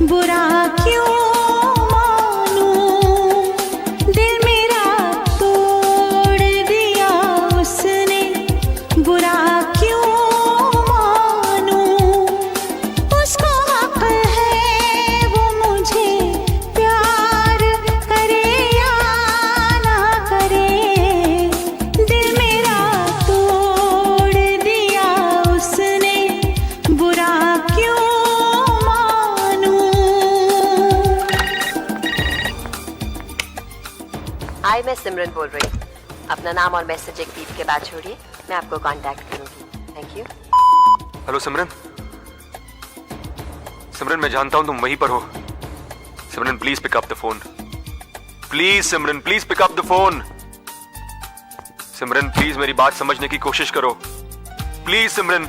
बुरा क्यों मानूं, दिल मेरा तोड़ दिया उसने, बुरा क्यों मानूं, उसको हक है वो मुझे प्यार करे या ना करे, दिल मेरा तोड़ दिया उसने, बुरा क्यों मानूं। हाय, मैं सिमरन बोल रही हूँ। अपना नाम और मैसेज एक बीप के बाद छोड़िए, मैं आपको कांटेक्ट करूंगी। Thank you. Hello Simran. Simran, मैं जानता हूं तुम वहीं पर हो। Simran, please pick up the phone. Please Simran, please pick up the phone. Simran, please मेरी बात समझने की कोशिश करो। Please Simran,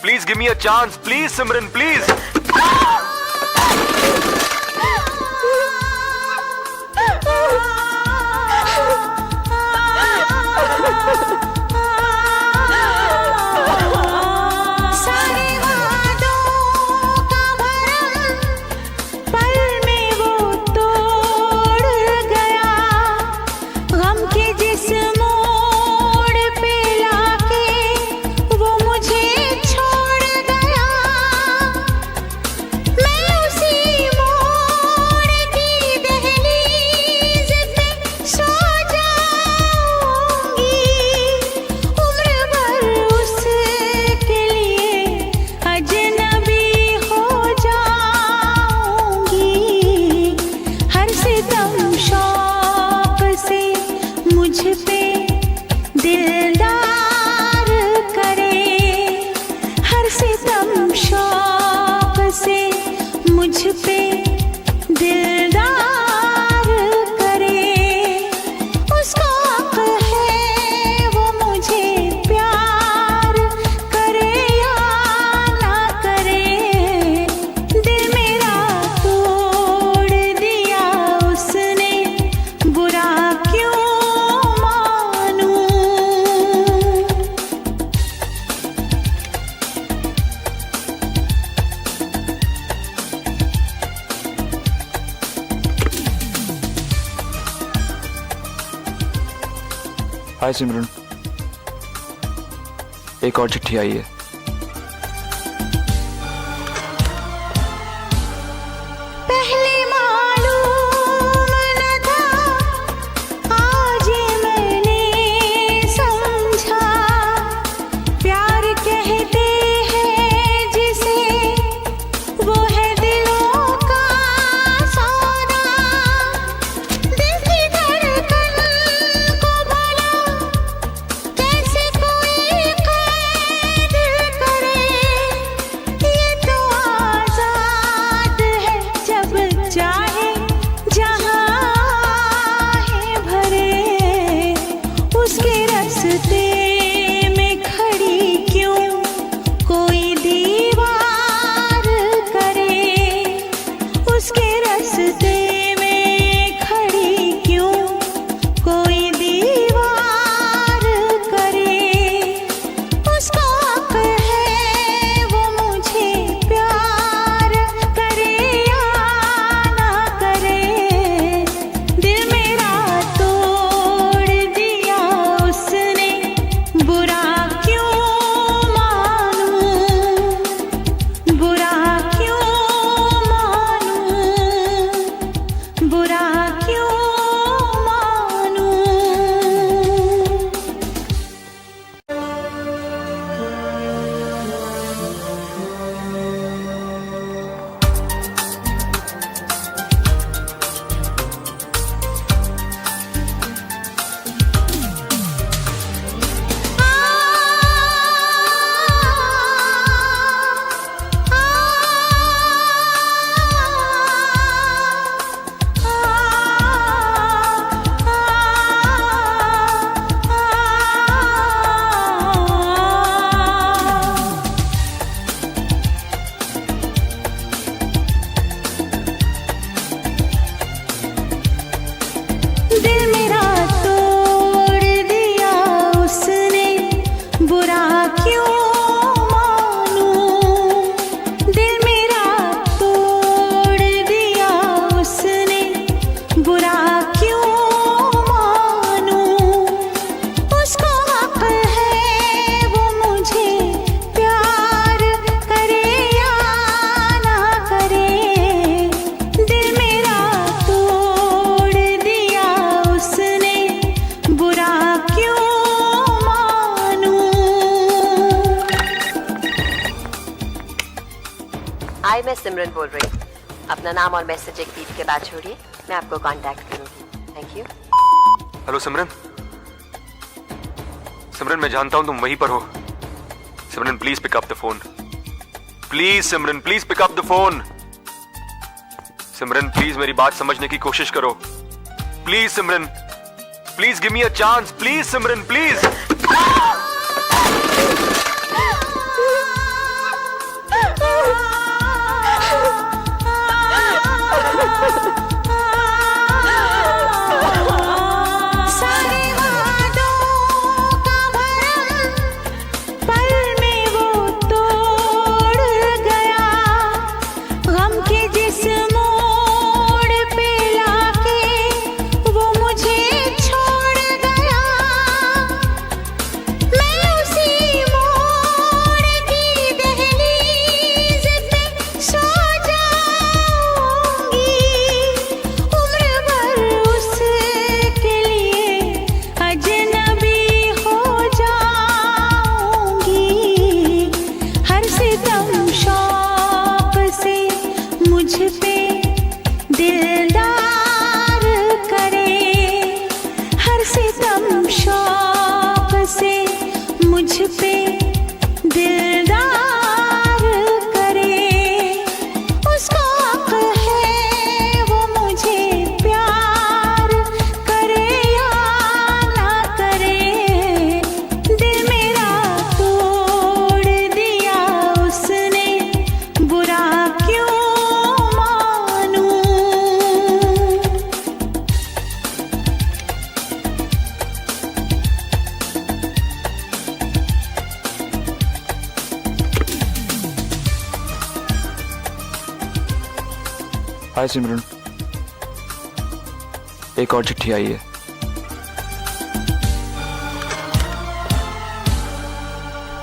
please give me a chance. Please Simran, please. सारे वादों का भरम पल में वो तोड़ गया, गम के जिस मोड़ पे लाके वो मुझे छोड़ गया, मैं उसी मोड़ की दहलीज पे सो जाऊंगी, उम्र भर उसके लिए अजनबी हो जाऊंगी, हर सितम शौक से मुझ पे दिलदार करे, हर सितम शौक से मुझ पे दिलदार करे, उसको हक है वो मुझे प्यार करे या ना करे, दिल मेरा तोड़ दिया उसने, बुरा क्यों मानूं। हाय सिमरन, एक और चिट्ठी आई है। पहले मालूम न था, आज मैंने समझा, प्यार कहते हैं जिसे वो है दिलों का सौदा, दिल की धड़कन को भला कैसे कोई कैद सिमरन बोल रही हूँ। अपना नाम और मैसेज एक बीप के बाद छोड़िए, मैं आपको कांटेक्ट करूंगी। Thank you. Hello Simran. Simran मैं जानता हूं तुम वहीं पर हो। Simran please pick up the phone. Please Simran, please pick up the phone. Simran please मेरी बात समझने की कोशिश करो। Please Simran, please give me a chance. Please Simran, please. सारे वादों का भरम पल में वो तोड़ गया। गम के जिस मोड़ पे लाके वो मुझे छोड़ गया। मैं उसी मोड़ की दहलीज पे सो जाऊंगी। उम्र भर उसके लिए अजनबी हो जाऊंगी। हर सितम शौक से मुझ पे दिलदार करे। हर सितम शौक से मुझ पे दिलदार करे। उसको हक है वो मुझे प्यार करे या ना करे। दिल मेरा तोड़ दिया उसने, बुरा क्यों मानूं। हाय सिमरन, एक और चिट्ठी आई है।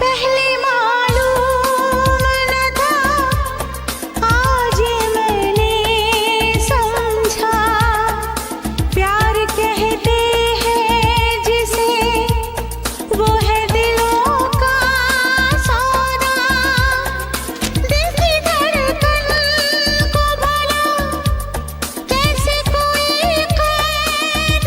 पहले मालूम न था, आज मैंने समझा। प्यार कहते हैं जिसे, वो है दिलों का सौदा। दिल की धड़कन को भला कैसे कोई कैद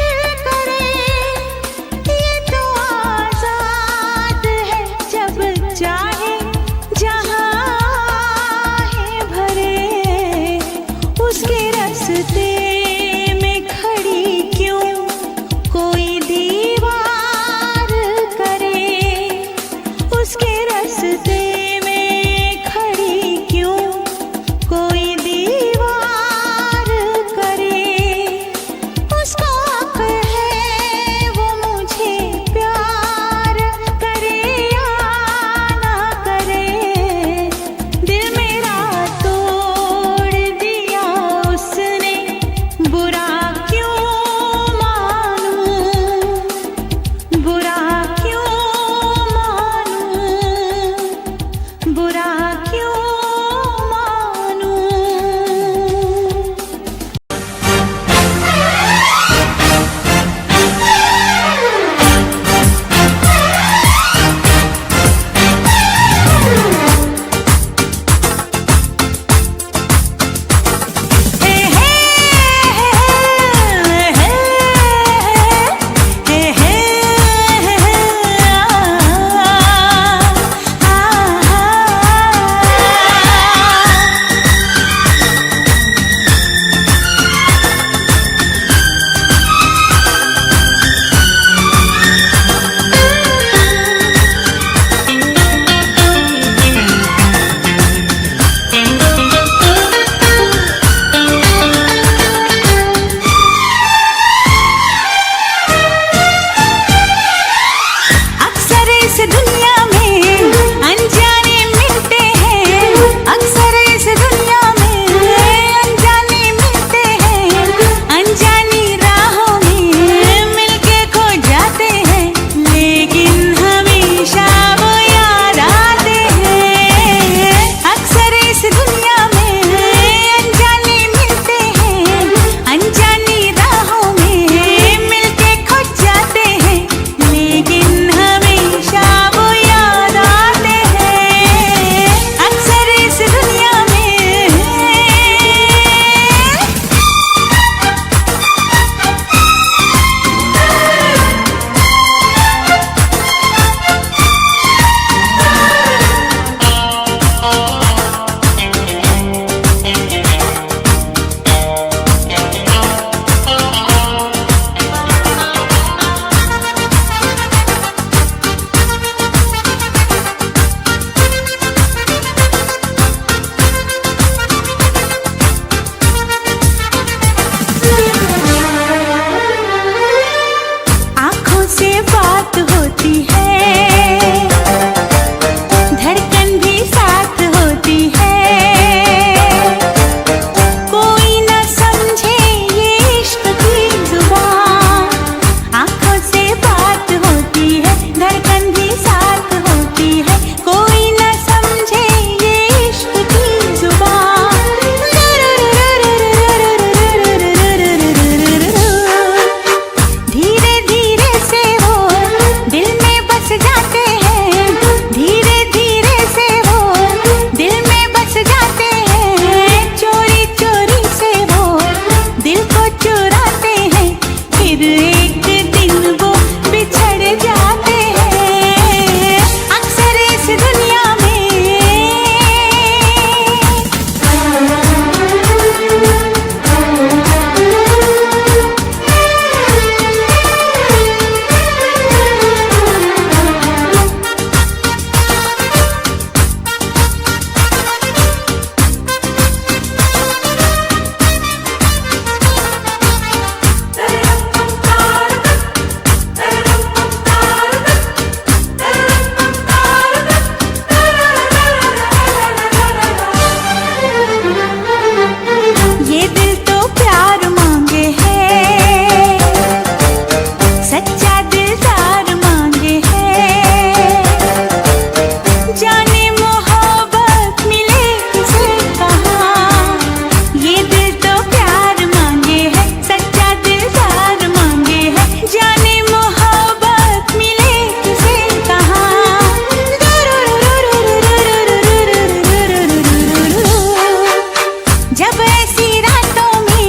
ऐसी रातों में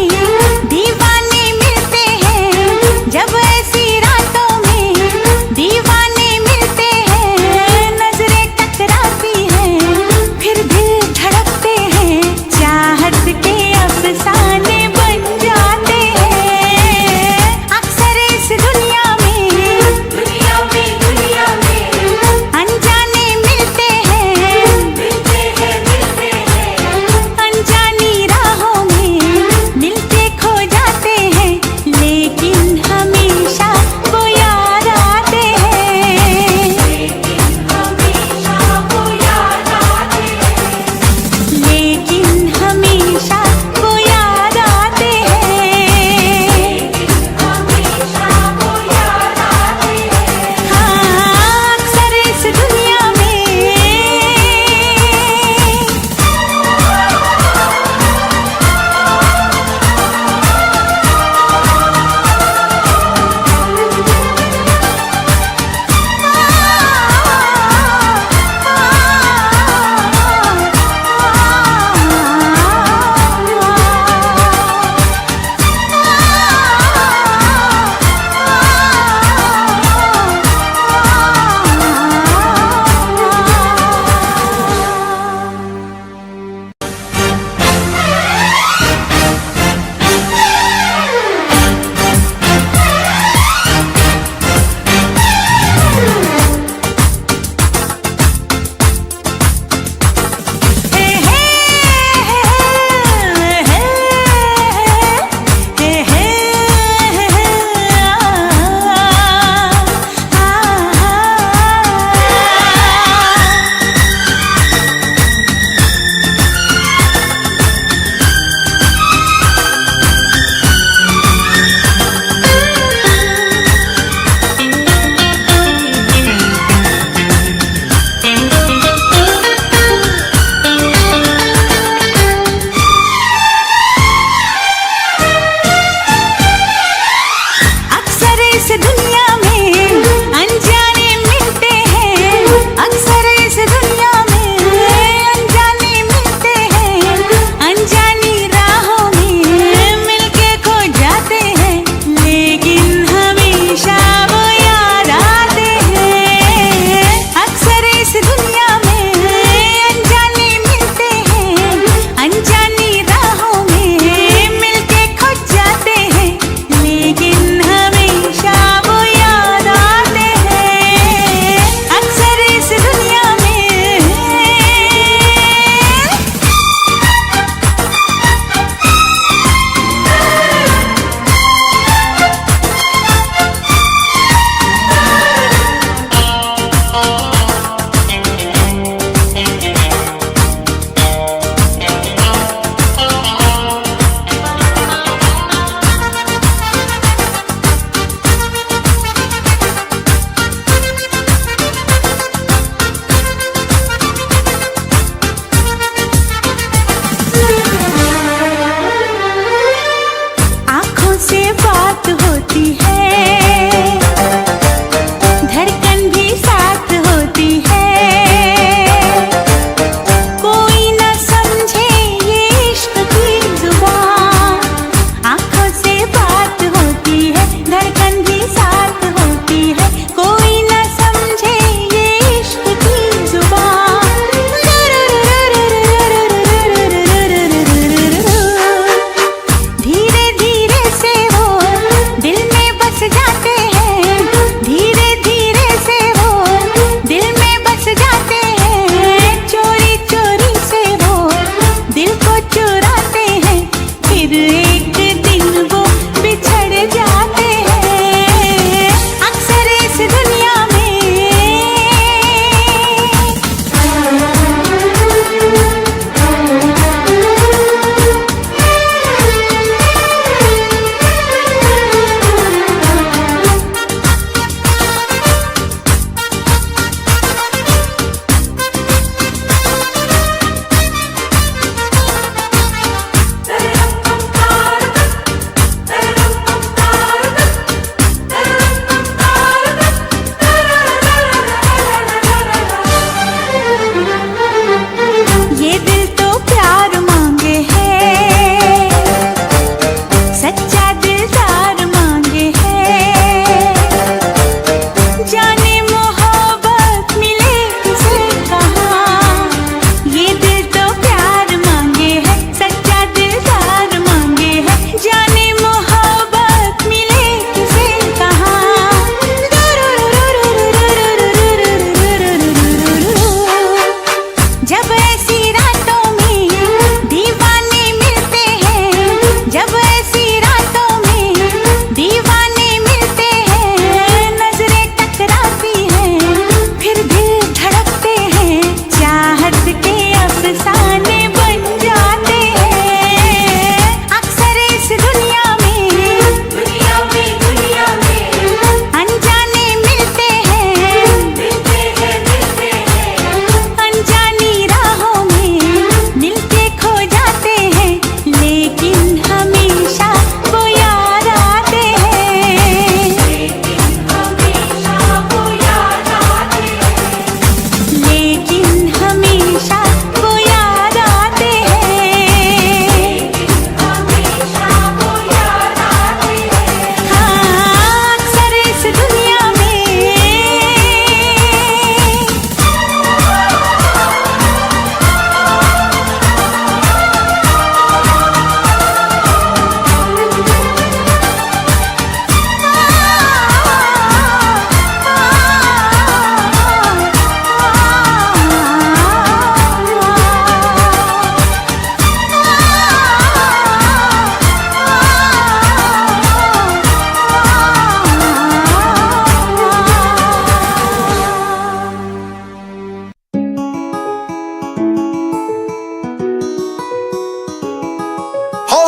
दीवाने मिलते हैं, जब ऐसी रातों में दीवाने मिलते हैं, नजरें टकराती हैं, फिर दिल धड़कते हैं, चाहत के अफसाने बन जाते हैं। अक्सर इस दुनिया में अनजाने मिलते हैं, अनजानी राहों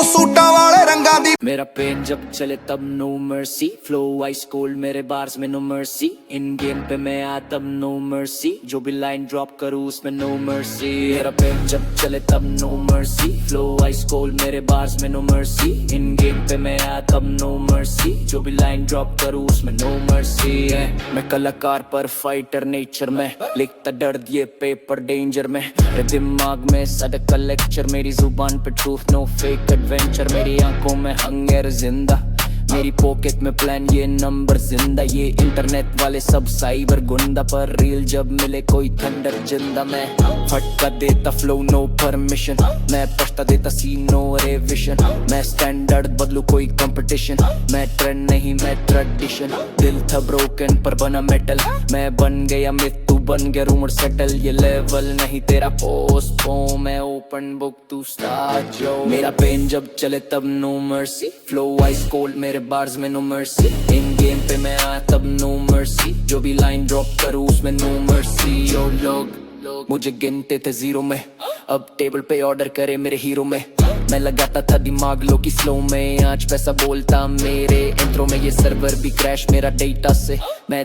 सूटा वाले रंगा दी मेरा पेन जब चले तब no mercy, flow ice cold मेरे बार्स में नो मर्सी, इन गेम पे मैं आ तब नो मर्सी, जो भी लाइन ड्रॉप करूँ उसमें नो मर्सी। मेरा पेन जब चले तब no mercy, flow ice cold मेरे बार्स में नो मर्सी, इन गेम पे मैं आ तब नो मर्सी, जो भी लाइन ड्रॉप करूँ उसमें नो मर्सी। मैं कलाकार पर फाइटर नेचर में, लिखता दर्द ये पेपर डेंजर में, मेरे दिमाग में सड़क का लेक्चर, मेरी जुबान पे ट्रूथ नो फेक एडवेंचर, मेरी आंखों में हंगर जिंदा, मेरी पॉकेट में प्लान ये नंबर जिंदा, ये इंटरनेट वाले सब साइबर गुंडा, पर रील जब मिले कोई थंडर जिंदा, मैं फटका देता फ्लो नो परमिशन, मैं पछता देता सीन नो रिविजन, मैं स्टैंडर्ड बदलू कोई कंपटीशन, मैं ट्रेंड नहीं मैं ट्रेडिशन, दिल था ब्रोकन पर बना मेटल, मैं बन गया मिथ तू बन गया रूमर सेटल, ये लेवल नहीं तेरा पोस्टपोन, मैं ओपन बुक तू स्टार्ट जो, मेरा पेन जब चले तब no mercy, flow ice cold मेरे बार्स में नो मर्सी, इन गेम पे मैं आ तब नो मर्सी, जो भी लाइन ड्रॉप करूँ उसमें नो मर्सी। जो लोग मुझे गिनते थे जीरो में, अब टेबल पे ऑर्डर करे मेरे हीरो में, मैं लगाता था दिमाग लो की स्लो में, आज पैसा बोलता मेरे इंट्रो में, ये सर्वर भी क्रैश मेरा डेटा से, मैं